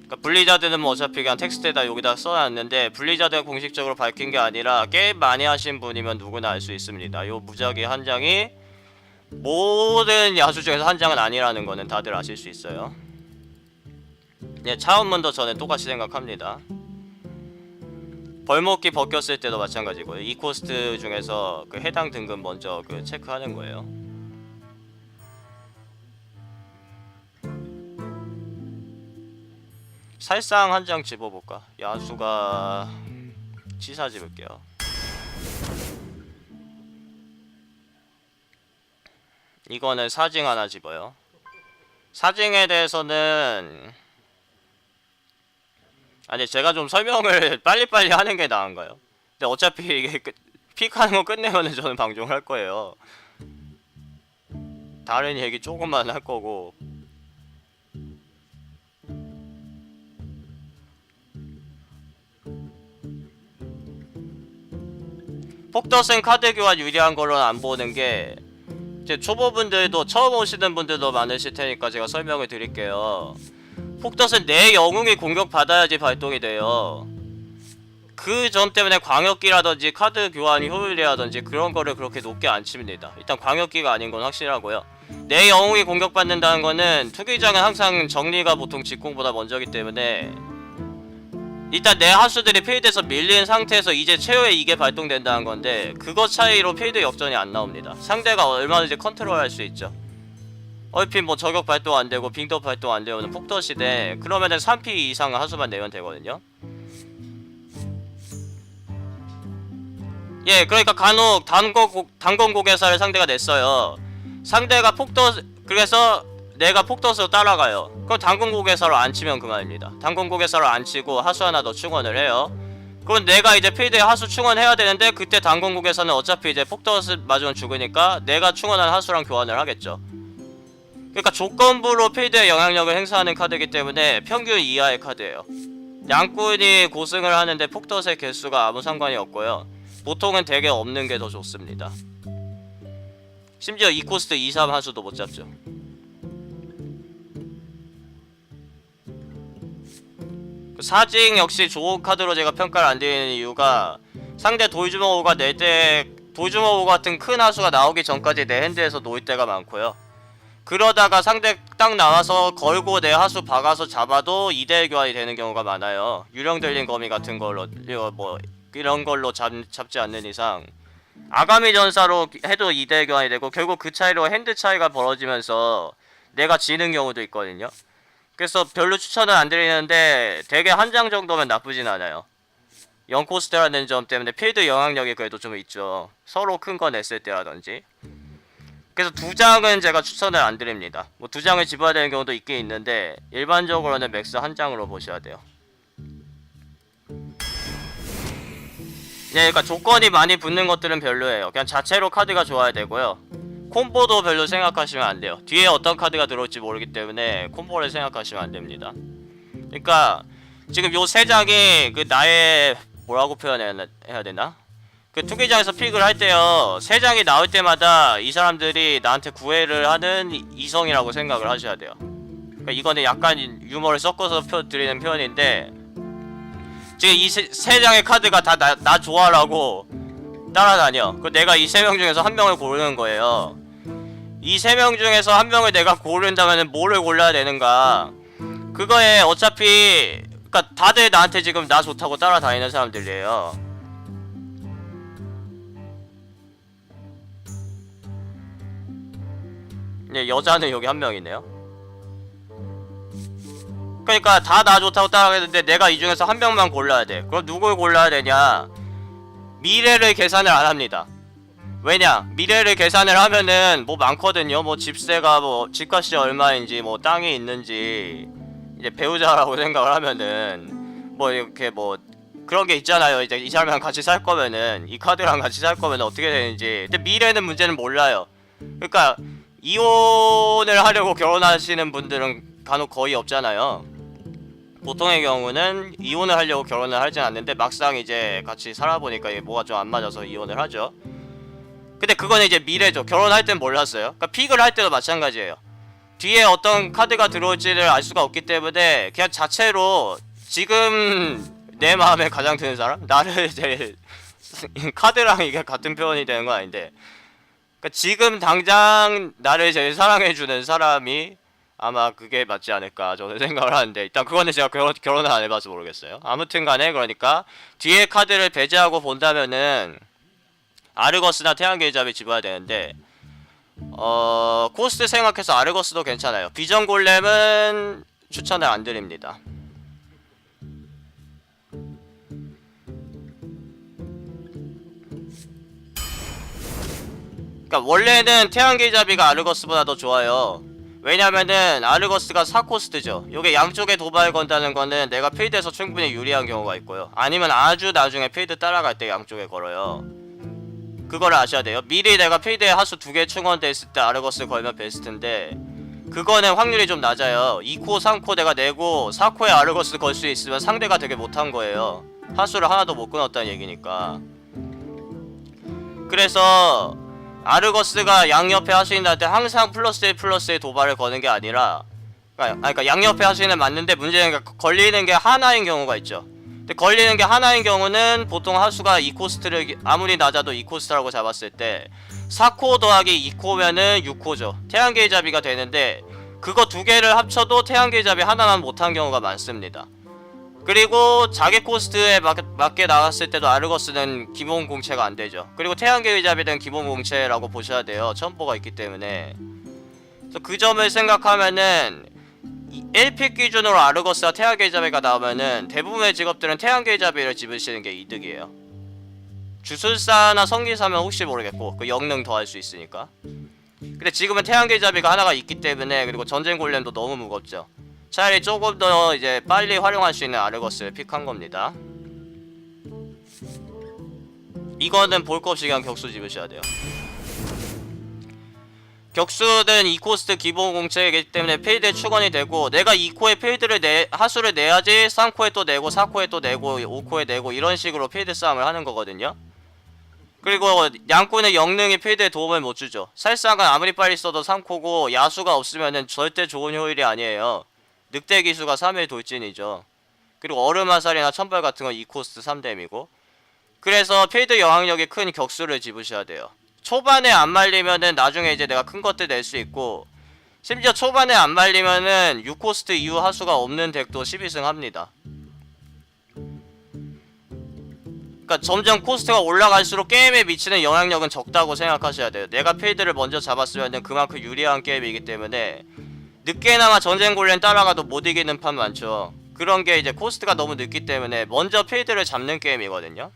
그러니까 블리자드는 뭐 어차피 그냥 텍스트에다 여기다 써놨는데 블리자드가 공식적으로 밝힌 게 아니라 게임 많이 하신 분이면 누구나 알 수 있습니다. 요 무작위 한 장이 모든 야수 중에서 한 장은 아니라는 거는 다들 아실 수 있어요. 예, 차원문도 저는 똑같이 생각합니다. 벌목기 벗겼을 때도 마찬가지고요. 이 코스트 중에서 그 해당 등급 먼저 그 체크하는 거예요. 살상 한 장 집어볼까? 야수가 치사 집을게요. 이거는 사징 하나 집어요. 사징에 대해서는 아니 제가 좀 설명을 빨리빨리 하는 게 나은가요? 근데 어차피 이게 픽하는 거 끝내면은 저는 방종할 거예요. 다른 얘기 조금만 할 거고. 폭더슨 카드 교환 유리한 걸로는 안 보는 게 이제 초보분들도 처음 오시는 분들도 많으실 테니까 제가 설명을 드릴게요. 폭덧은 내 영웅이 공격받아야지 발동이 돼요. 그 점 때문에 광역기라든지 카드 교환 효율이라든지 그런 거를 그렇게 높게 안 칩니다. 일단 광역기가 아닌 건 확실하고요. 내 영웅이 공격받는다는 거는 투기장은 항상 정리가 보통 직공보다 먼저기 때문에 일단 내 하수들이 필드에서 밀린 상태에서 이제 최후의 이게 발동된다는 건데 그것 차이로 필드 역전이 안 나옵니다. 상대가 얼마든지 컨트롤할 수 있죠. 얼핏 뭐 저격 발동 안 되고 빙도 발동 안 되면 폭덧이대. 그러면은 3피 이상 하수만 내면 되거든요. 예, 그러니까 간혹 단검고개사를 상대가 냈어요. 상대가 폭덧, 그래서 내가 폭덧으로 따라가요. 그럼 단검고개사로 안 치면 그만입니다. 단검고개사로 안 치고 하수 하나 더 충원을 해요. 그럼 내가 이제 필드에 하수 충원해야 되는데 그때 단검고개사는 어차피 이제 폭덧을 맞으면 죽으니까 내가 충원한 하수랑 교환을 하겠죠. 그러니까 조건부로 필드에 영향력을 행사하는 카드이기 때문에 평균 이하의 카드예요. 양꾼이 고승을 하는데 폭덧의 개수가 아무 상관이 없고요. 보통은 되게 없는 게 더 좋습니다. 심지어 2코스트 2-3 하수도 못 잡죠. 사징 역시 좋은 카드로 제가 평가를 안 드리는 이유가 상대 돌주먹호가 낼 때 돌주먹호 같은 큰 하수가 나오기 전까지 내 핸드에서 놓일 때가 많고요. 그러다가 상대 딱 나와서 걸고 내 하수 박아서 잡아도 2대1 교환이 되는 경우가 많아요. 유령 들린 거미 같은 걸로 뭐 이런 걸로 잡지 않는 이상 아가미 전사로 해도 2대1 교환이 되고 결국 그 차이로 핸드 차이가 벌어지면서 내가 지는 경우도 있거든요. 그래서 별로 추천은 안 드리는데 대개 한 장 정도면 나쁘진 않아요. 0코스트라는 점 때문에 필드 영향력이 그래도 좀 있죠. 서로 큰 거 냈을 때라든지. 그래서 2장은 제가 추천을 안 드립니다. 뭐 2장을 집어야 되는 경우도 있긴 있는데 일반적으로는 맥스 한 장으로 보셔야 돼요. 네, 그러니까 조건이 많이 붙는 것들은 별로예요. 그냥 자체로 카드가 좋아야 되고요. 콤보도 별로 생각하시면 안 돼요. 뒤에 어떤 카드가 들어올지 모르기 때문에 콤보를 생각하시면 안 됩니다. 그러니까 지금 요 세 장이 그 나의 뭐라고 표현해야 되나? 그 투기장에서 픽을 할 때요. 세 장이 나올 때마다 이 사람들이 나한테 구애를 하는 이성이라고 생각을 하셔야 돼요. 그러니까 이거는 약간 유머를 섞어서 드리는 표현인데 지금 이 세 장의 카드가 다 나 좋아라고 따라다녀. 그 내가 이 세 명 중에서 한 명을 고르는 거예요. 이 세 명 중에서 한 명을 내가 고른다면은 뭐를 골라야 되는가? 그거에 어차피 그러니까 다들 나한테 지금 나 좋다고 따라다니는 사람들이에요. 네, 여자는 여기 한 명이네요. 그러니까 다 나 좋다고 따라가는데 내가 이 중에서 한 명만 골라야 돼. 그럼 누굴 골라야 되냐? 미래를 계산을 안 합니다. 왜냐? 미래를 계산을 하면은 뭐 많거든요. 뭐 집세가 뭐 집값이 얼마인지 뭐 땅이 있는지 이제 배우자라고 생각을 하면은 뭐 이렇게 뭐 그런 게 있잖아요. 이제 이 사람이랑 같이 살 거면은 이 카드랑 같이 살 거면 어떻게 되는지. 근데 미래는 문제는 몰라요. 그러니까 이혼을 하려고 결혼하시는 분들은 간혹 거의 없잖아요. 보통의 경우는 이혼을 하려고 결혼을 하진 않는데 막상 이제 같이 살아보니까 이게 뭐가 좀 안 맞아서 이혼을 하죠. 근데 그거는 이제 미래죠. 결혼할 땐 몰랐어요. 그러니까 픽을 할 때도 마찬가지예요. 뒤에 어떤 카드가 들어올지를 알 수가 없기 때문에 그냥 자체로 지금 내 마음에 가장 드는 사람? 나를 제일 카드랑 이게 같은 표현이 되는 건 아닌데, 그러니까 지금 당장 나를 제일 사랑해주는 사람이 아마 그게 맞지 않을까 저는 생각을 하는데, 일단 그거는 제가 결혼을 안 해봐서 모르겠어요. 아무튼 간에 그러니까 뒤에 카드를 배제하고 본다면은 아르거스나 태양계의 잡이 집어야 되는데, 코스트 생각해서 아르거스도 괜찮아요. 비전 골렘은 추천을 안 드립니다. 그러니까 원래는 태양계의 잡이가 아르거스보다 더 좋아요. 왜냐면은 아르거스가 4코스트죠. 요게 양쪽에 도발 건다는 거는 내가 필드에서 충분히 유리한 경우가 있고요. 아니면 아주 나중에 필드 따라갈 때 양쪽에 걸어요. 그거를 아셔야 돼요. 미리 내가 필드에 하수 2개 충원돼 있을 때 아르거스 걸면 베스트인데, 그거는 확률이 좀 낮아요. 2코, 3코 내가 내고 4코에 아르거스 걸 수 있으면 상대가 되게 못한 거예요. 하수를 하나도 못 끊었다는 얘기니까. 그래서 아르거스가 양옆에 하수인한테 항상 플러스 1 플러스 1 도발을 거는 게 아니라, 그러니까 양옆에 하수인은 맞는데 문제는 걸리는 게 하나인 경우가 있죠. 근데 걸리는 게 하나인 경우는 보통 하수가 2코스트를 아무리 낮아도 2코스트라고 잡았을 때 4코 더하기 2코면은 6코죠. 태양계의 잡이가 되는데, 그거 2개를 합쳐도 태양계의 잡이 하나만 못한 경우가 많습니다. 그리고 자기 코스트에 맞게 나갔을 때도 아르거스는 기본 공채가 안되죠. 그리고 태양계의 잡이는 기본 공채라고 보셔야 돼요. 첨보가 있기 때문에. 그래서 그 점을 생각하면은 1픽 기준으로 아르거스와 태양계의 잡이가 나오면은 대부분의 직업들은 태양계의 잡이를 집으시는 게 이득이에요. 주술사나 성기사면 혹시 모르겠고 그 영능 더 할 수 있으니까. 근데 지금은 태양계의 잡이가 하나가 있기 때문에, 그리고 전쟁 골렘도 너무 무겁죠. 차라리 조금 더 이제 빨리 활용할 수 있는 아르거스를 픽한 겁니다. 이거는 볼 거 없이 그냥 격수 집으셔야 돼요. 격수는 2코스트 기본 공채이기 때문에 필드에 축원이 되고, 내가 2코에 필드를 하수를 내야지 3코에 또 내고 4코에 또 내고 5코에 내고 이런 식으로 필드 싸움을 하는 거거든요. 그리고 양꾼의 영능이 필드에 도움을 못 주죠. 살상은 아무리 빨리 써도 3코고 야수가 없으면은 절대 좋은 효율이 아니에요. 늑대 기수가 3일 돌진이죠. 그리고 얼음화살이나 천벌 같은 건 2코스트 3뎀이고. 그래서 필드 영향력이 큰 격수를 집으셔야 돼요. 초반에 안 말리면은 나중에 이제 내가 큰 것들 낼 수 있고, 심지어 초반에 안 말리면은 6코스트 이후 하수가 없는 덱도 12승 합니다. 그러니까 점점 코스트가 올라갈수록 게임에 미치는 영향력은 적다고 생각하셔야 돼요. 내가 필드를 먼저 잡았으면은 그만큼 유리한 게임이기 때문에 늦게나마 전쟁 골렘 따라가도 못 이기는 판 많죠. 그런 게 이제 코스트가 너무 늦기 때문에 먼저 필드를 잡는 게임이거든요.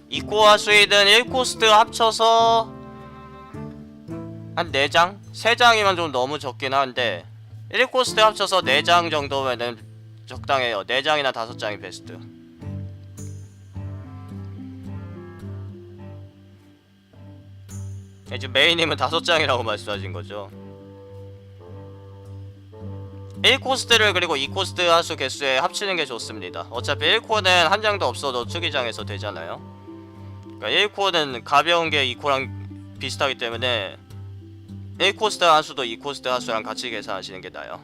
이코와 스웨이든 1코스트 합쳐서 한 4장? 3장이면 좀 너무 적긴 한데 1코스트 합쳐서 4장 정도면은 적당해요. 4장이나 5장이 베스트. 지금 메이님은 5장이라고 말씀하신 거죠. 1코스트를 그리고 2코스트 하수 개수에 합치는 게 좋습니다. 어차피 1코는 한 장도 없어도 투기장에서 되잖아요. 그러니까 1코는 가벼운 게 2코랑 비슷하기 때문에 1코스트 하수도 2코스트 하수랑 같이 계산하시는 게 나아요.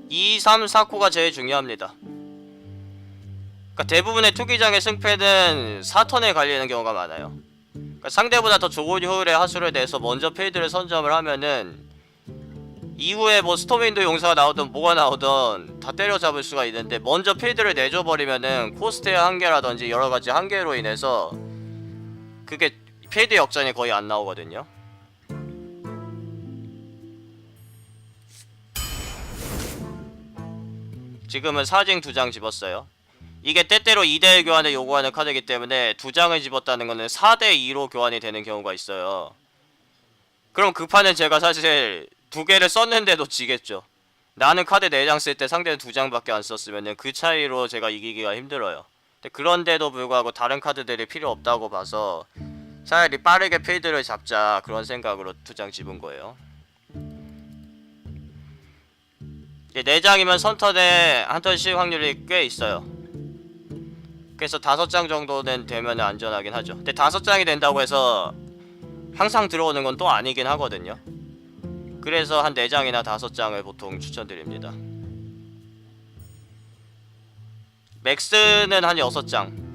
2, 3, 4코가 제일 중요합니다. 그러니까 대부분의 투기장의 승패는 4턴에 갈리는 경우가 많아요. 그러니까 상대보다 더 좋은 효율의 하수를 내서 먼저 필드를 선점을 하면은 이후에 뭐 스톰윈드 용사가 나오든 뭐가 나오든 다 때려잡을 수가 있는데, 먼저 필드를 내줘버리면은 코스트의 한계라든지 여러가지 한계로 인해서 그게 필드 역전이 거의 안 나오거든요. 지금은 사징 2장 집었어요. 이게 때때로 2대1 교환을 요구하는 카드이기 때문에 2장을 집었다는 거는 4대2로 교환이 되는 경우가 있어요. 그럼 그 판은 제가 사실 2개를 썼는데도 지겠죠. 나는 카드 4장 쓸 때 상대는 2장밖에 안 썼으면은 그 차이로 제가 이기기가 힘들어요. 근데 그런데도 불구하고 다른 카드들이 필요 없다고 봐서 차라리 빠르게 필드를 잡자 그런 생각으로 2장 집은 거예요. 4장이면 선턴에 한 턴 실 확률이 꽤 있어요. 그래서 5장 정도는 되면 안전하긴 하죠. 근데 5장이 된다고 해서 항상 들어오는 건 또 아니긴 하거든요. 그래서 한 4장이나 5장을 보통 추천드립니다. 맥스는 한 6장.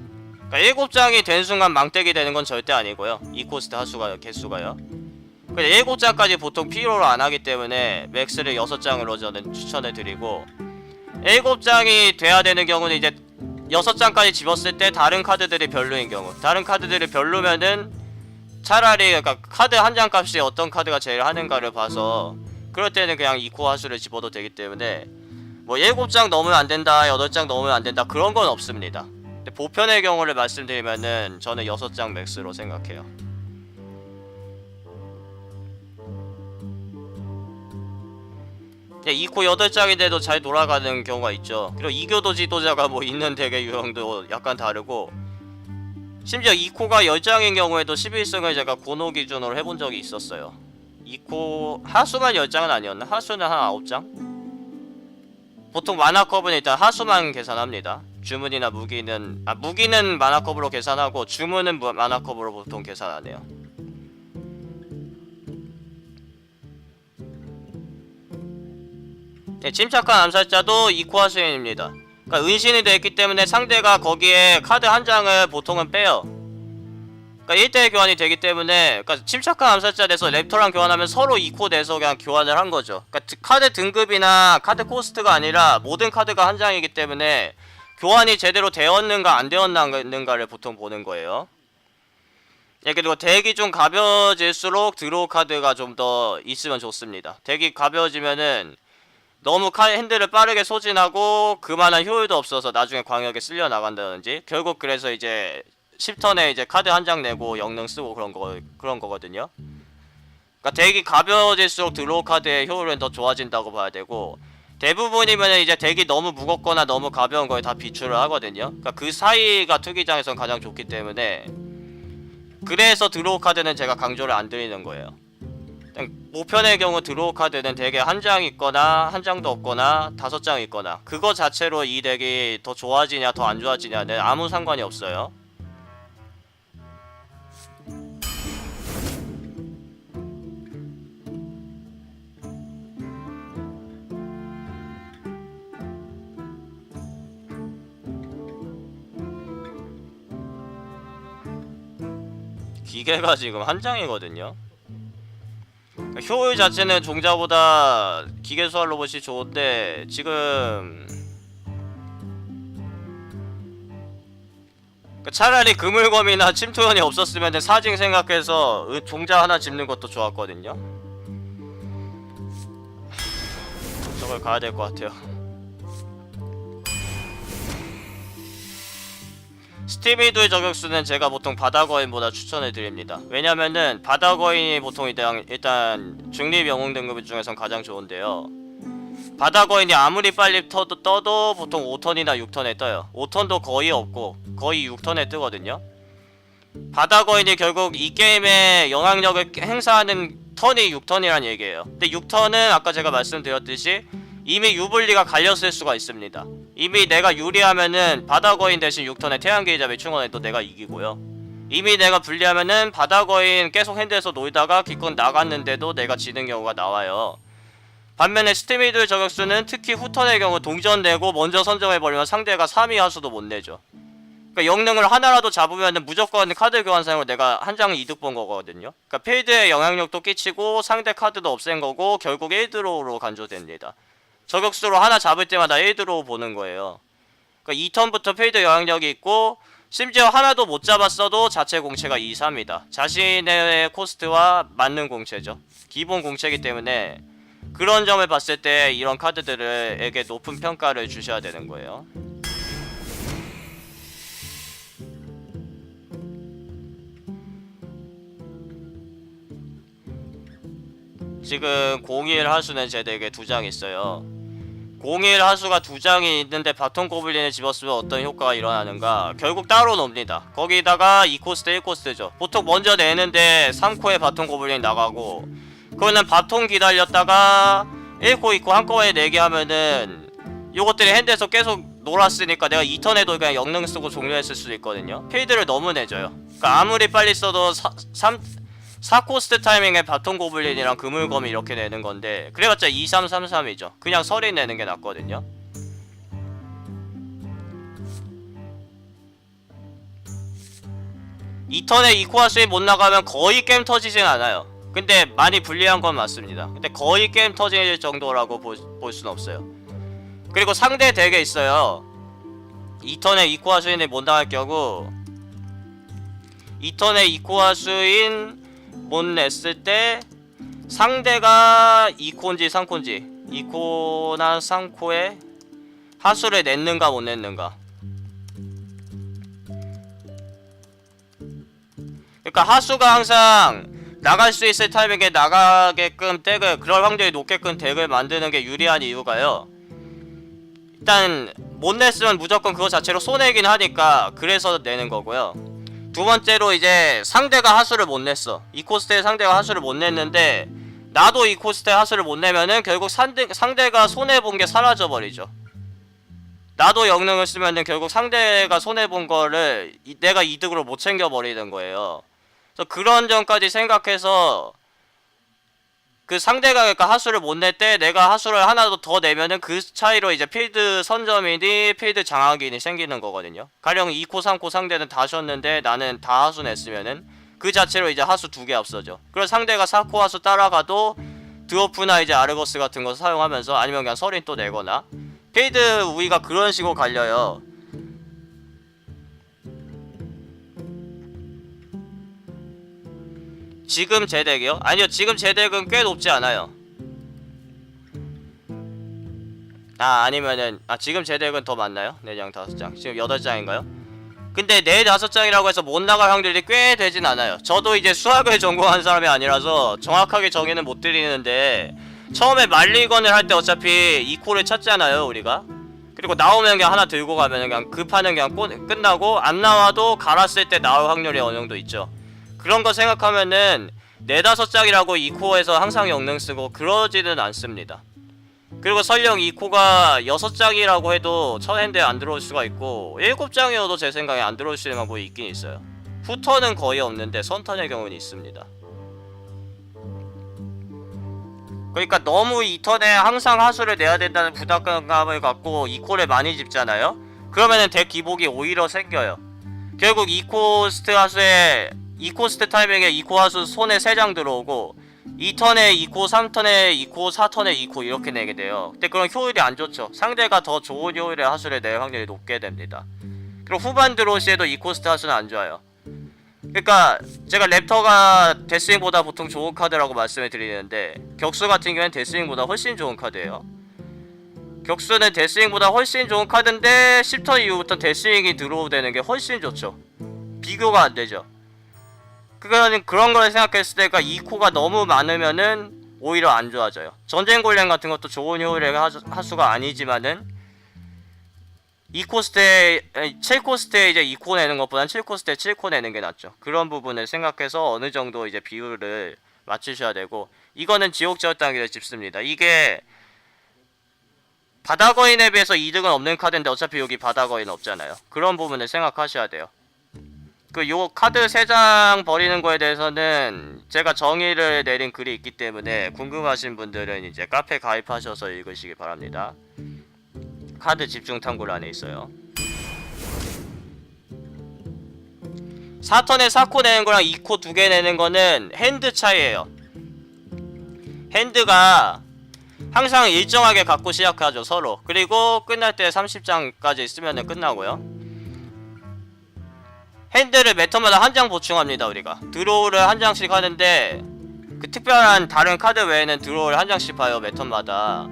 그러니까 7장이 된 순간 망대기 되는 건 절대 아니고요. 2코스트 하수가 개수가요. 7장까지 보통 필요로 안 하기 때문에 맥스를 6장으로 저는 추천해 드리고, 7장이 돼야 되는 경우는 이제 6장까지 집었을 때 다른 카드들이 별로인 경우, 다른 카드들이 별로면은 차라리 그러니까 카드 한 장 값이 어떤 카드가 제일 하는가를 봐서 그럴 때는 그냥 2코 하수를 집어도 되기 때문에 뭐 7장 넘으면 안 된다, 8장 넘으면 안 된다 그런 건 없습니다. 근데 보편의 경우를 말씀드리면은 저는 6장 맥스로 생각해요. 네, 2코 8장인데도 잘 돌아가는 경우가 있죠. 그리고 이교도 지도자가 뭐 있는 덱의 유형도 약간 다르고, 심지어 2코가 10장인 경우에도 11승을 제가 고노 기준으로 해본 적이 있었어요. 2코 하수만 10장은 아니었나? 하수는 한 9장? 보통 만화컵은 일단 하수만 계산합니다. 주문이나 무기는 무기는 만화컵으로 계산하고 주문은 만화컵으로 보통 계산 안 해요. 네, 침착한 암살자도 2코 하수인입니다. 그러니까 은신이 됐기 때문에 상대가 거기에 카드 한 장을 보통은 빼요. 그러니까 1대1 교환이 되기 때문에, 그러니까 침착한 암살자 돼서 랩터랑 교환하면 서로 2코 내서 그냥 교환을 한 거죠. 그러니까 카드 등급이나 카드 코스트가 아니라 모든 카드가 한 장이기 때문에 교환이 제대로 되었는가 안 되었는가를 보통 보는 거예요. 예, 그리고 덱이 좀 가벼워질수록 드로우 카드가 좀 더 있으면 좋습니다. 덱이 가벼워지면은 너무 핸들을 빠르게 소진하고 그만한 효율도 없어서 나중에 광역에 쓸려 나간다든지, 결국 그래서 이제 10턴에 이제 카드 한 장 내고 영능 쓰고 그런 거거든요. 그러니까 덱이 가벼워질수록 드로우 카드의 효율은 더 좋아진다고 봐야 되고, 대부분이면 이제 덱이 너무 무겁거나 너무 가벼운 거에 다 비추를 하거든요. 그러니까 그 사이가 투기장에선 가장 좋기 때문에, 그래서 드로우 카드는 제가 강조를 안 드리는 거예요. 모편의 경우 드로우 카드는 대개 한 장 있거나 한 장도 없거나 5장 있거나, 그거 자체로 이 덱이 더 좋아지냐 더 안 좋아지냐는 아무 상관이 없어요. 기계가 지금 한 장이거든요. 효율 자체는 종자보다 기계 소환 로봇이 좋은데, 지금 차라리 그물검이나 침투현이 없었으면 사징 생각해서 종자 하나 집는 것도 좋았거든요. 저걸 가야 될 것 같아요. 스티미드의 저격수는 제가 보통 바다거인보다 추천해드립니다. 왜냐면은 바다거인이 보통 일단 중립 영웅 등급 중에선 가장 좋은데요, 바다거인이 아무리 빨리 떠도 보통 5턴이나 6턴에 떠요. 5턴도 거의 없고 거의 6턴에 뜨거든요. 바다거인이 결국 이 게임의 영향력을 행사하는 턴이 6턴이란 얘기예요. 근데 6턴은 아까 제가 말씀드렸듯이 이미 유불리가 갈렸을 수가 있습니다. 이미 내가 유리하면은 바다거인 대신 6턴에 태양계잡이 충원해도 내가 이기고요, 이미 내가 불리하면은 바다거인 계속 핸드에서 놀다가 기껏 나갔는데도 내가 지는 경우가 나와요. 반면에 스티미드 저격수는 특히 후턴의 경우 동전내고 먼저 선점해버리면 상대가 3위 하수도 못내죠. 그러니까 영능을 하나라도 잡으면은 무조건 카드 교환 사용으로 내가 한 장 이득 본 거거든요. 그러니까 필드에 영향력도 끼치고 상대 카드도 없앤 거고 결국 1드로우로 간주됩니다. 저격수로 하나 잡을 때마다 1드로우 보는 거예요. 그러니까 2턴부터 필드 영향력이 있고, 심지어 하나도 못 잡았어도 자체 공채가 2, 3이다. 자신의 코스트와 맞는 공채죠. 기본 공채이기 때문에 그런 점을 봤을 때 이런 카드들에게 높은 평가를 주셔야 되는 거예요. 지금 01 하수는 제 덱에 2장 있어요. 01 하수가 2장이 있는데 바톤 고블린을 집었으면 어떤 효과가 일어나는가. 결국 따로 놉니다. 거기다가 2코스트 1코스트죠. 보통 먼저 내는데 3코에 바톤 고블린 나가고, 그거는 바톤 기다렸다가 1코 2코 한꺼번에 내게 하면은 요것들이 핸드에서 계속 놀았으니까 내가 2턴에도 그냥 영능 쓰고 종료했을 수도 있거든요. 필드를 너무 내줘요. 그러니까 아무리 빨리 써도 4코스트 타이밍에 바톤 고블린이랑 그물검이 이렇게 내는 건데, 그래봤자 2333이죠. 그냥 서린 내는 게 낫거든요. 이 턴에 이코아 수입 못 나가면 거의 게임 터지진 않아요. 근데 많이 불리한 건 맞습니다. 근데 거의 게임 터질 정도라고 볼 수는 없어요. 그리고 상대 덱에 있어요. 2턴에 이코아 수인이 못 나갈 경우, 2턴에 이코아 수인 못 냈을 때 상대가 2코인지 3코인지 2코나 3코에 하수를 냈는가 못 냈는가. 그러니까 하수가 항상 나갈 수 있을 타이밍에 나가게끔 덱을, 그럴 확률이 높게끔 덱을 만드는 게 유리한 이유가요. 일단 못 냈으면 무조건 그거 자체로 손해이긴 하니까 그래서 내는 거고요. 두 번째로 이제 상대가 하수를 못 냈어. 2코스트에 상대가 하수를 못 냈는데 나도 2코스트에 하수를 못 내면은 결국 상대가 손해본 게 사라져 버리죠. 나도 영능을 쓰면은 결국 상대가 손해본 거를 내가 이득으로 못 챙겨버리는 거예요. 그래서 그런 점까지 생각해서 그 상대가 그러니까 하수를 못 낼 때 내가 하수를 하나 더 내면은 그 차이로 이제 필드 선점이니 필드 장악인이 생기는 거거든요. 가령 2코 3코 상대는 다 쉬었는데 나는 다 하수 냈으면은 그 자체로 이제 하수 2개 앞서죠. 그래서 상대가 4코 하수 따라가도 드워프나 이제 아르거스 같은 거 사용하면서, 아니면 그냥 서린 또 내거나, 필드 우위가 그런 식으로 갈려요. 지금 제 덱이요? 아니요, 지금 제 덱은 꽤 높지 않아요. 아니면은 지금 제 덱은 더 많나요? 4장 5장 지금 8장인가요? 근데 4, 5장이라고 해서 못 나갈 확률이 꽤 되진 않아요. 저도 이제 수학을 전공한 사람이 아니라서 정확하게 정의는 못 드리는데, 처음에 말리건을 할 때 어차피 2코를 찾잖아요 우리가. 그리고 나오면 그냥 하나 들고 가면 그냥 그 판은 그냥 끝나고, 안 나와도 갈았을 때 나올 확률이 어느 정도 있죠. 그런 거 생각하면은 4, 5장이라고 2코에서 항상 영능 쓰고 그러지는 않습니다. 그리고 설령 2코가 6장이라고 해도 첫 핸드에 안 들어올 수가 있고, 7장이어도 제 생각에 안 들어올 수 있는 방법이 있긴 있어요. 후턴은 거의 없는데 선턴의 경우는 있습니다. 그러니까 너무 2턴에 항상 하수를 내야 된다는 부담감을 갖고 2코를 많이 집잖아요? 그러면은 덱 기복이 오히려 생겨요. 결국 2코스트 하수에 2코스트 타이밍에 2코 하수 손에 3장 들어오고, 2턴에 2코, 3턴에 2코, 4턴에 2코 이렇게 내게 돼요. 근데 그런 효율이 안 좋죠. 상대가 더 좋은 효율의 하수를 낼 확률이 높게 됩니다. 그리고 후반 들어올 시에도 2코스트 하수는 안 좋아요. 그러니까 제가 랩터가 데스윙보다 보통 좋은 카드라고 말씀을 드리는데, 격수 같은 경우엔 데스윙보다 훨씬 좋은 카드예요. 격수는 데스윙보다 훨씬 좋은 카드인데 10턴 이후부터 데스윙이 들어오되는 게 훨씬 좋죠. 비교가 안 되죠. 그런 걸 생각했을 때가 2코가 너무 많으면은 오히려 안 좋아져요. 전쟁 골렘 같은 것도 좋은 효율의 하수가 아니지만은 7코스트에 이제 2코 내는 것보단 7코스트에 7코 내는 게 낫죠. 그런 부분을 생각해서 어느 정도 이제 비율을 맞추셔야 되고, 이거는 지옥 저땅기를 집습니다. 이게 바다거인에 비해서 이득은 없는 카드인데 어차피 여기 바다거인 없잖아요. 그런 부분을 생각하셔야 돼요. 요 카드 3장 버리는 거에 대해서는 제가 정의를 내린 글이 있기 때문에 궁금하신 분들은 이제 카페 가입하셔서 읽으시기 바랍니다. 카드 집중 탐구를 안에 있어요. 4턴에 4코 내는 거랑 2코 2개 내는 거는 핸드 차이예요. 핸드가 항상 일정하게 갖고 시작하죠 서로. 그리고 끝날 때 30장까지 쓰면은 끝나고요. 핸드를 매 턴마다 한 장 보충합니다. 우리가 드로우를 한 장씩 하는데, 그 특별한 다른 카드 외에는 드로우를 한 장씩 봐요 매 턴마다.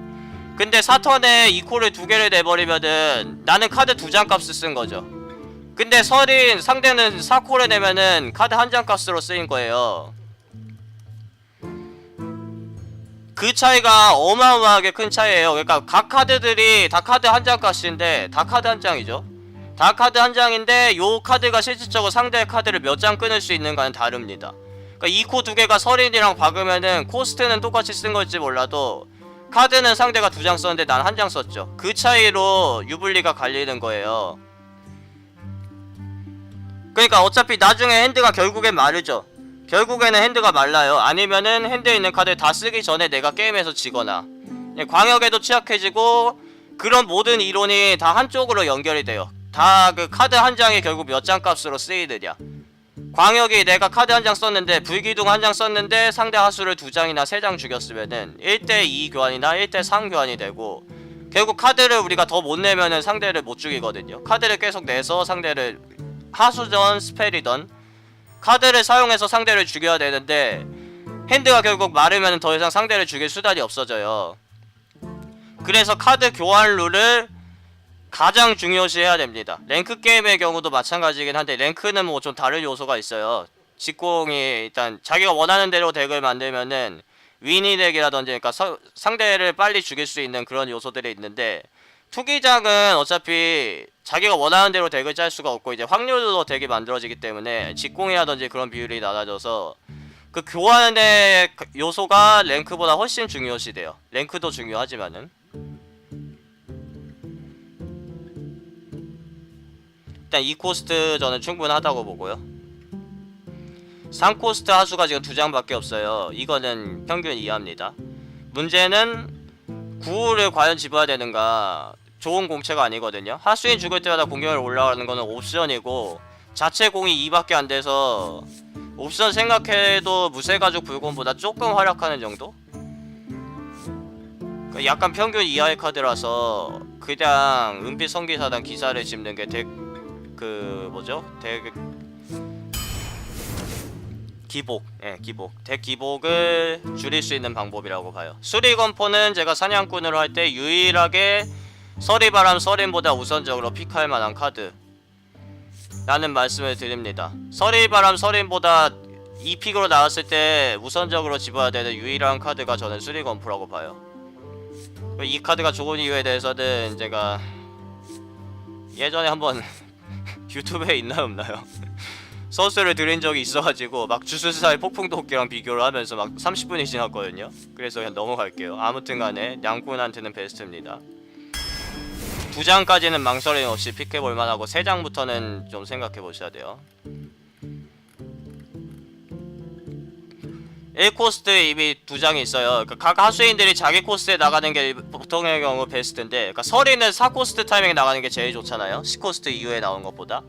근데 4턴에 2코를 2개를 내버리면은 나는 카드 2장 값을 쓴 거죠. 근데 상대는 4코를 내면은 카드 한 장 값으로 쓰인 거예요. 그 차이가 어마어마하게 큰 차이예요. 그러니까 각 카드들이 다 카드 한 장 값인데 다 카드 한 장이죠. 다 카드 한 장인데 요 카드가 실질적으로 상대의 카드를 몇 장 끊을 수 있는가는 다릅니다. 그러니까 이 코 두 개가 서린이랑 박으면은 코스트는 똑같이 쓴 걸지 몰라도 카드는 상대가 두 장 썼는데 난 한 장 썼죠. 그 차이로 유불리가 갈리는 거예요. 그러니까 어차피 나중에 핸드가 결국엔 마르죠. 결국에는 핸드가 말라요. 아니면은 핸드에 있는 카드 다 쓰기 전에 내가 게임에서 지거나 광역에도 취약해지고 그런 모든 이론이 다 한쪽으로 연결이 돼요. 다 그 카드 한 장이 결국 몇 장 값으로 쓰이느냐. 광역이 내가 카드 한 장 썼는데 불기둥 한 장 썼는데 상대 하수를 두 장이나 세 장 죽였으면은 1대2 교환이나 1대3 교환이 되고 결국 카드를 우리가 더 못 내면은 상대를 못 죽이거든요. 카드를 계속 내서 상대를 하수전 스펠이던 카드를 사용해서 상대를 죽여야 되는데 핸드가 결국 마르면 더 이상 상대를 죽일 수단이 없어져요. 그래서 카드 교환 룰을 가장 중요시해야 됩니다. 랭크 게임의 경우도 마찬가지긴 한데 랭크는 뭐 좀 다른 요소가 있어요. 직공이 일단 자기가 원하는 대로 덱을 만들면은 위니 덱이라든지 그러니까 상대를 빨리 죽일 수 있는 그런 요소들이 있는데 투기장은 어차피 자기가 원하는 대로 덱을 짤 수가 없고 이제 확률로 덱이 만들어지기 때문에 직공이라든지 그런 비율이 낮아져서 그 교환의 요소가 랭크보다 훨씬 중요시돼요. 랭크도 중요하지만은 일단 2코스트 저는 충분하다고 보고요. 3코스트 하수가 지금 2장밖에 없어요. 이거는 평균 이하입니다. 문제는 구호를 과연 집어야 되는가. 좋은 공채가 아니거든요. 하수인 죽을 때마다 공격을 올라가는 거는 옵션이고 자체 공이 2밖에 안 돼서 옵션 생각해도 무쇠가죽 불곰보다 조금 활약하는 정도? 약간 평균 이하의 카드라서 그냥 은빛 성기사단 기사를 집는 게 기복, 덱 기복을 줄일 수 있는 방법이라고 봐요. 수리검포는 제가 사냥꾼으로 할 때 유일하게 서리바람 서린보다 우선적으로 픽할 만한 카드 라는 말씀을 드립니다. 서리바람 서린보다 2픽으로 나왔을 때 우선적으로 집어야 되는 유일한 카드가 저는 수리검포라고 봐요. 이 카드가 좋은 이유에 대해서는 제가 예전에 한번 유튜브에 있나 없나요? 서술을 드린 적이 있어가지고 막 주술사의 폭풍도끼랑 비교를 하면서 막 30분이 지났거든요. 그래서 그냥 넘어갈게요. 아무튼간에 양꾼한테는 베스트입니다. 2장까지는 망설임 없이 픽해볼 만하고 3장부터는 좀 생각해보셔야 돼요. 1코스트 이미 2장이 있어요. 그러니까 각 하수인들이 자기 코스트에 나가는 게 보통의 경우 베스트인데, 그러니까 서리는 4코스트 타이밍에 나가는 게 제일 좋잖아요. 10코스트 이후에 나온 것보다.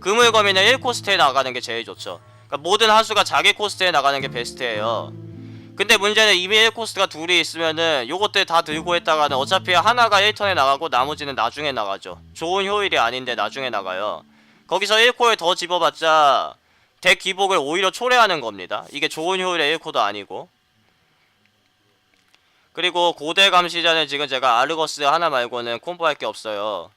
그물거미는 1코스트에 나가는 게 제일 좋죠. 그러니까 모든 하수가 자기 코스트에 나가는 게 베스트예요. 근데 문제는 이미 1코스트가 둘이 있으면은 요것들 다 들고 했다가는 어차피 하나가 1턴에 나가고 나머지는 나중에 나가죠. 좋은 효율이 아닌데 나중에 나가요. 거기서 1코에 더 집어봤자 덱 기복을 오히려 초래하는 겁니다. 이게 좋은 효율의 1코도 아니고. 그리고 고대 감시자는 지금 제가 아르거스 하나 말고는 콤보할 게 없어요.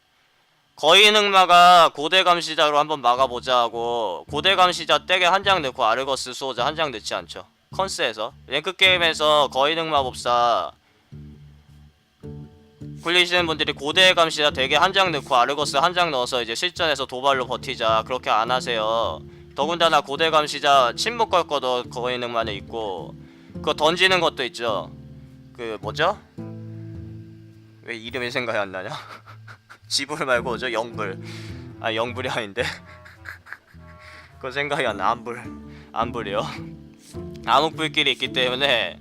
거인 흑마가 고대 감시자로 한번 막아보자 하고 고대 감시자 덱에 한 장 넣고 아르거스 수호자 한 장 넣지 않죠. 컨스에서 랭크 게임에서 거인 흑마법사 굴리시는 분들이 고대 감시자 덱에 한 장 넣고 아르거스 한 장 넣어서 이제 실전에서 도발로 버티자 그렇게 안 하세요. 더군다나 고대 감시자 침묵 걸 거도 거인 흑마는 있고 그거 던지는 것도 있죠. 그 뭐죠? 왜 이름이 생각이 안 나냐? 지불 말고 뭐죠? 영불. 아 영불이 아닌데. 그거 생각이 안 나. 안불이요. 암흑불길이 있기 때문에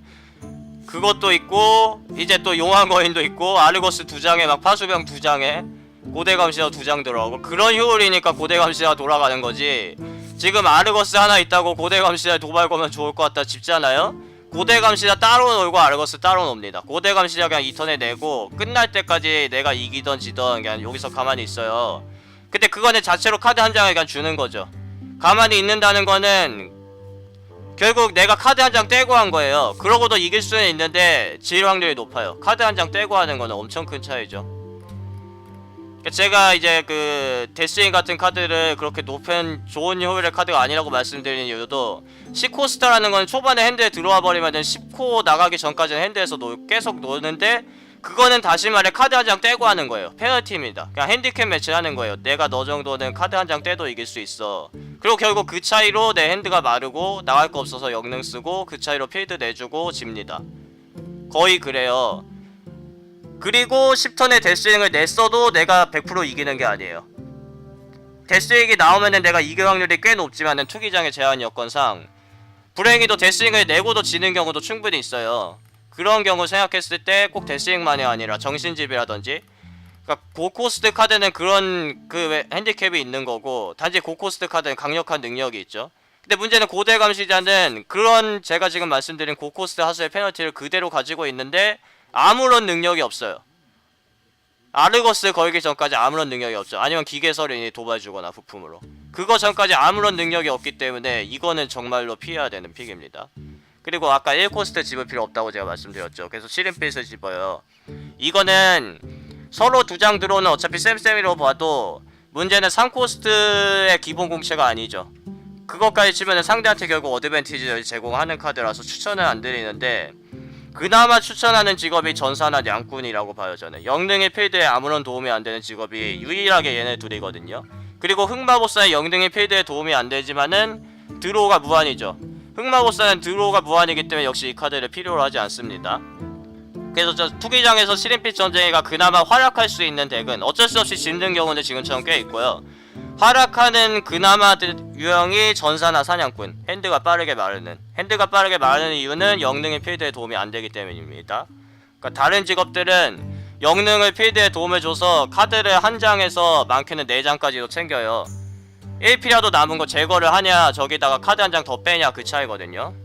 그것도 있고 이제 또 용왕 거인도 있고 아르거스 2장에 막 파수병 2장에 고대 감시자 2장 들어가고 그런 효율이니까 고대 감시자가 돌아가는 거지. 지금 아르거스 하나 있다고 고대 감시자 도발 거면 좋을 것 같다 싶잖아요. 고대 감시자 따로 놀고 아르거스 따로 놉니다. 고대 감시자 그냥 2턴에 내고 끝날 때까지 내가 이기던 지던 그냥 여기서 가만히 있어요. 근데 그거는 자체로 카드 한 장을 그냥 주는 거죠. 가만히 있는다는 거는 결국 내가 카드 한 장 떼고 한 거예요. 그러고도 이길 수는 있는데 질 확률이 높아요. 카드 한 장 떼고 하는 거는 엄청 큰 차이죠. 제가 이제 그 데스윙 같은 카드를 그렇게 높은 좋은 효율의 카드가 아니라고 말씀드리는 이유도 10코스트라는 건 초반에 핸드에 들어와 버리면은 10코 나가기 전까지는 핸드에서 계속 노는데, 그거는 다시 말해 카드 한 장 떼고 하는 거예요. 페널티입니다. 그냥 핸디캡 매치를 하는 거예요. 내가 너 정도는 카드 한 장 떼도 이길 수 있어. 그리고 결국 그 차이로 내 핸드가 마르고 나갈 거 없어서 역능 쓰고 그 차이로 필드 내주고 집니다. 거의 그래요. 그리고 10턴에 데스윙을 냈어도 내가 100% 이기는 게 아니에요. 데스윙이 나오면은 내가 이길 확률이 꽤 높지만은 투기장의 제한 여건상 불행히도 데스윙을 내고도 지는 경우도 충분히 있어요. 그런 경우 생각했을 때 꼭 데스윙만이 아니라 정신집이라든지, 그러니까 고코스트 카드는 그런 그 핸디캡이 있는 거고, 단지 고코스트 카드는 강력한 능력이 있죠. 근데 문제는 고대 감시자는 그런 제가 지금 말씀드린 고코스트 하수의 페널티를 그대로 가지고 있는데 아무런 능력이 없어요. 아르거스 걸기 전까지 아무런 능력이 없죠. 아니면 기계설인이 도발주거나 부품으로. 그거 전까지 아무런 능력이 없기 때문에 이거는 정말로 피해야 되는 픽입니다. 그리고 아까 1코스트 집을 필요 없다고 제가 말씀드렸죠. 그래서 시린핏을 집어요. 이거는 서로 두 장 들어오는 어차피 쌤쌤이로 봐도 문제는 3코스트의 기본 공채가 아니죠. 그것까지 치면은 상대한테 결국 어드밴티지를 제공하는 카드라서 추천은 안 드리는데, 그나마 추천하는 직업이 전사나 양꾼이라고 봐요. 저는 영능의 필드에 아무런 도움이 안 되는 직업이 유일하게 얘네 둘이거든요. 그리고 흑마보사의 영능의 필드에 도움이 안 되지만은 드로우가 무한이죠. 흑마보사는 드로우가 무한이기 때문에 역시 이 카드를 필요로 하지 않습니다. 그래서 저 투기장에서 시린핏 전쟁이가 그나마 활약할 수 있는 덱은 어쩔 수 없이 짓는 경우는 지금처럼 꽤 있고요. 활약하는 그나마 유형이 전사나 사냥꾼, 핸드가 빠르게 마르는. 핸드가 빠르게 마르는 이유는 영능의 필드에 도움이 안 되기 때문입니다. 그러니까 다른 직업들은 영능을 필드에 도움을 줘서 카드를 한 장에서 많게는 4장까지도 챙겨요. 1피라도 남은 거 제거를 하냐, 저기다가 카드 한 장 더 빼냐, 그 차이거든요.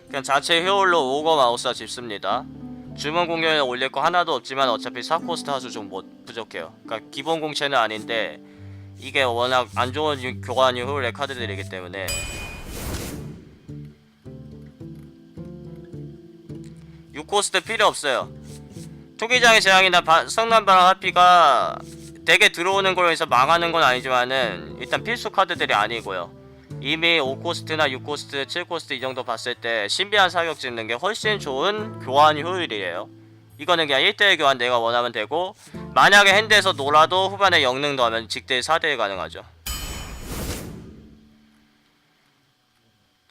그냥 자체 효율로 오거 마우스와 집습니다. 주문 공격에 올릴 거 하나도 없지만 어차피 4코스트 하수 좀 부족해요. 그러니까 기본 공채는 아닌데 이게 워낙 안 좋은 교환 효율의 카드들이기 때문에. 코스트 필요 없어요. 투기장의 재앙이나 성난바람 하피가 덱에 들어오는 걸로 해서 망하는 건 아니지만은 일단 필수 카드들이 아니고요. 이미 5코스트나 6코스트, 7코스트 이 정도 봤을 때 신비한 사격 찍는 게 훨씬 좋은 교환 효율이에요. 이거는 그냥 1대1 교환 내가 원하면 되고, 만약에 핸드에서 놀아도 후반에 영능 더하면 직대 4대1 가능하죠.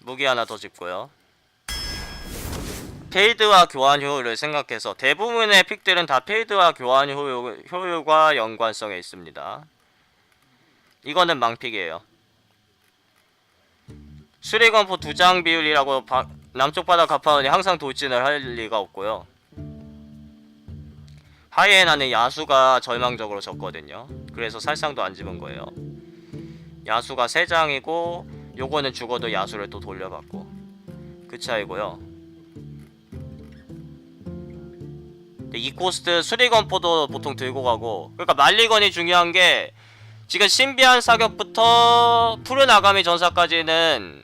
무기 하나 더 집고요. 페이드와 교환 효율을 생각해서 대부분의 픽들은 다 페이드와 교환 효율과 연관성에 있습니다. 이거는 망픽이에요. 수리건포 2장 비율이라고 남쪽 바닥 가파운이 항상 돌진을 할 리가 없고요. 하이에나는 야수가 절망적으로 졌거든요. 그래서 살상도 안 집은 거예요. 야수가 3장이고 요거는 죽어도 야수를 또 돌려받고, 그 차이고요. 2코스트 수리건포도 보통 들고 가고, 그러니까 말리건이 중요한 게, 지금 신비한 사격부터 푸른 아가미 전사까지는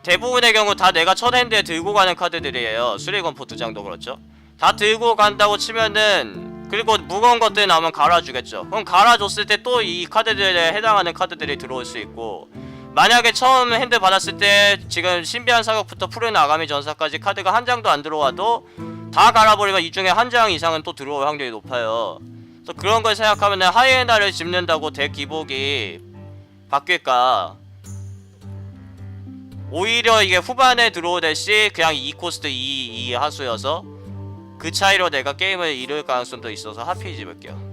대부분의 경우 다 내가 첫 핸드에 들고 가는 카드들이에요. 수리건포 2장도 그렇죠. 다 들고 간다고 치면은, 그리고 무거운 것들 나오면 갈아주겠죠. 그럼 갈아줬을 때 또 이 카드들에 해당하는 카드들이 들어올 수 있고, 만약에 처음 핸드 받았을 때 지금 신비한 사격부터 푸른 아가미 전사까지 카드가 한 장도 안 들어와도 다 갈아버리면 이 중에 한 장 이상은 또 들어올 확률이 높아요. 그래서 그런 걸 생각하면 하이에나를 집는다고 덱 기복이 바뀔까? 오히려 이게 후반에 들어오듯이 그냥 2코스트 2 하수여서 그 차이로 내가 게임을 이룰 가능성도 있어서 하피 집을게요.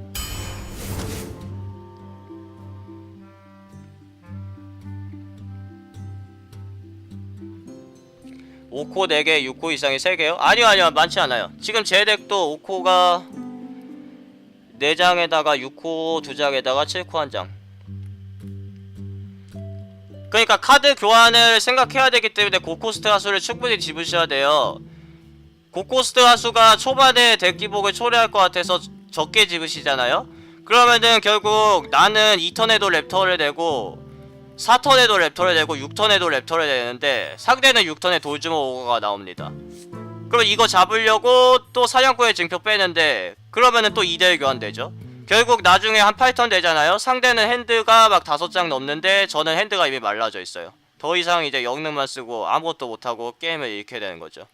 5코 4개, 6코 이상이 3개요? 아니요, 많지 않아요. 지금 제 덱도 5코가 4장에다가 6코 2장에다가 7코 1장. 그러니까 카드 교환을 생각해야 되기 때문에 고코스트 하수를 충분히 집으셔야 돼요. 고코스트 하수가 초반에 덱 기복을 초래할 것 같아서 적게 집으시잖아요? 그러면은 결국 나는 2턴에도 랩터를 내고 4턴에도 랩터를 내고 6턴에도 랩터를 내는데 상대는 6턴에 돌주먹 오거가 나옵니다. 그럼 이거 잡으려고 또 사냥꾼의 증표 빼는데 그러면은 또 2대1 교환되죠. 결국 나중에 한 8턴 되잖아요. 상대는 핸드가 막 5장 넘는데 저는 핸드가 이미 말라져 있어요. 더 이상 이제 영능만 쓰고 아무것도 못하고 게임을 잃게 되는 거죠.